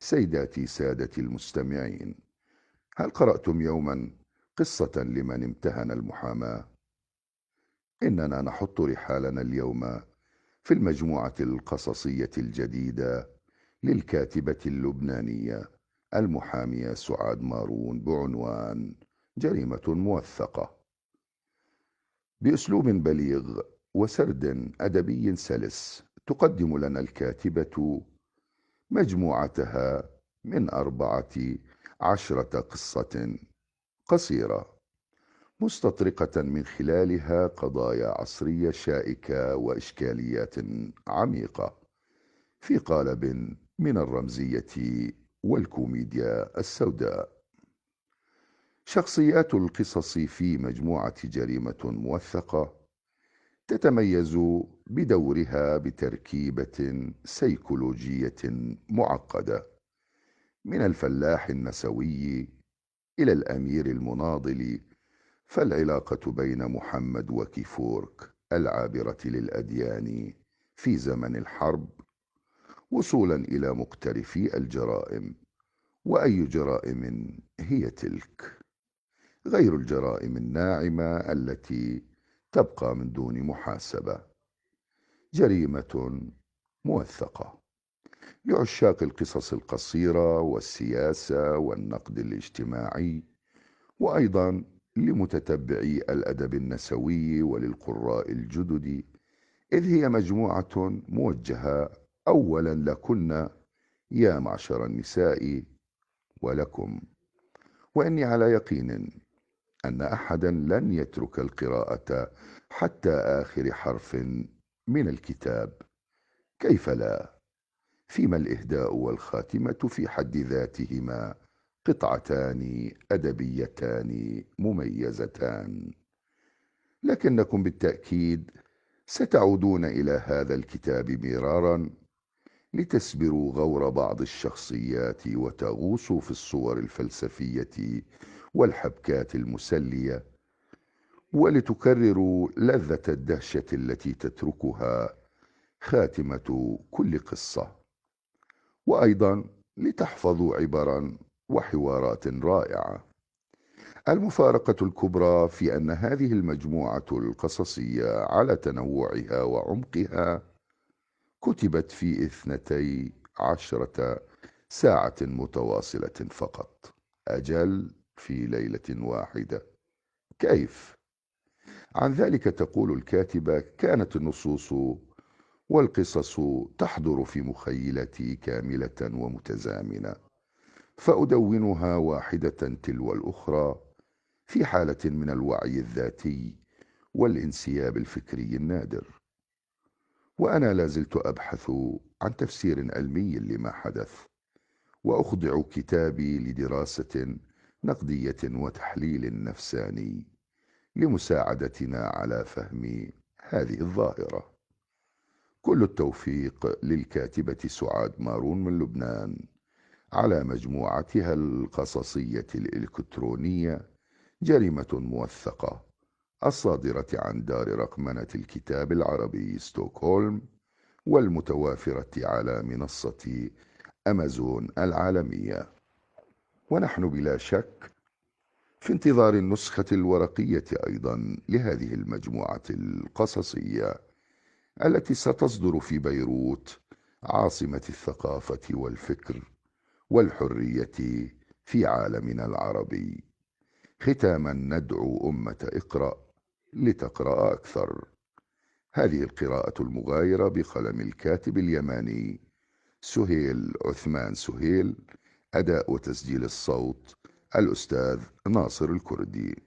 سيداتي سادتي المستمعين، هل قرأتم يوما قصة لمن امتهن المحاماة؟ إننا نحط رحالنا اليوم في المجموعة القصصية الجديدة للكاتبة اللبنانية المحامية سعاد مارون بعنوان جريمة موثقة. بأسلوب بليغ وسرد أدبي سلس تقدم لنا الكاتبة مجموعتها من 14 قصة قصيرة مستطرقة من خلالها قضايا عصرية شائكة وإشكاليات عميقة في قالب من الرمزية والكوميديا السوداء. شخصيات القصص في مجموعة جريمة موثقة تتميز بدورها بتركيبة سيكولوجية معقدة، من الفلاح النسوي إلى الأمير المناضل، فالعلاقة بين محمد وكيفورك العابرة للأديان في زمن الحرب، وصولا إلى مقترفي الجرائم. وأي جرائم هي تلك غير الجرائم الناعمة التي تبقى من دون محاسبة؟ جريمة موثقة لعشاق القصص القصيرة والسياسة والنقد الاجتماعي، وأيضا لمتتبعي الأدب النسوي وللقراء الجدد، إذ هي مجموعة موجهة أولا لكن يا معشر النساء ولكم. وإني على يقين أن أحدا لن يترك القراءة حتى آخر حرف من الكتاب. كيف لا؟ فيما الإهداء والخاتمة في حد ذاتهما قطعتان أدبيتان مميزتان. لكنكم بالتأكيد ستعودون إلى هذا الكتاب مرارا لتسبروا غور بعض الشخصيات وتغوصوا في الصور الفلسفية والحبكات المسلية، ولتكرروا لذة الدهشة التي تتركها خاتمة كل قصة، وأيضا لتحفظوا عبرا وحوارات رائعة. المفارقة الكبرى في أن هذه المجموعة القصصية على تنوعها وعمقها كتبت في 12 ساعة متواصلة فقط، أجل في ليلة واحدة. كيف؟ عن ذلك تقول الكاتبة: كانت النصوص والقصص تحضر في مخيلتي كاملة ومتزامنة، فأدونها واحدة تلو الأخرى في حالة من الوعي الذاتي والانسياب الفكري النادر. وأنا لازلت أبحث عن تفسير علمي لما حدث، وأخضع كتابي لدراسة نقدية وتحليل نفساني لمساعدتنا على فهم هذه الظاهرة. كل التوفيق للكاتبة سعاد مارون من لبنان على مجموعتها القصصية الإلكترونية جريمة موثقة، الصادرة عن دار رقمنة الكتاب العربي ستوكهولم، والمتوافرة على منصة أمازون العالمية. ونحن بلا شك في انتظار النسخة الورقية أيضا لهذه المجموعة القصصية التي ستصدر في بيروت، عاصمة الثقافة والفكر والحرية في عالمنا العربي. ختاما ندعو أمة اقرأ لتقرأ أكثر. هذه القراءة المغايرة بقلم الكاتب اليماني سهيل عثمان سهيل، أداء وتسجيل الصوت الأستاذ ناصر الكردي.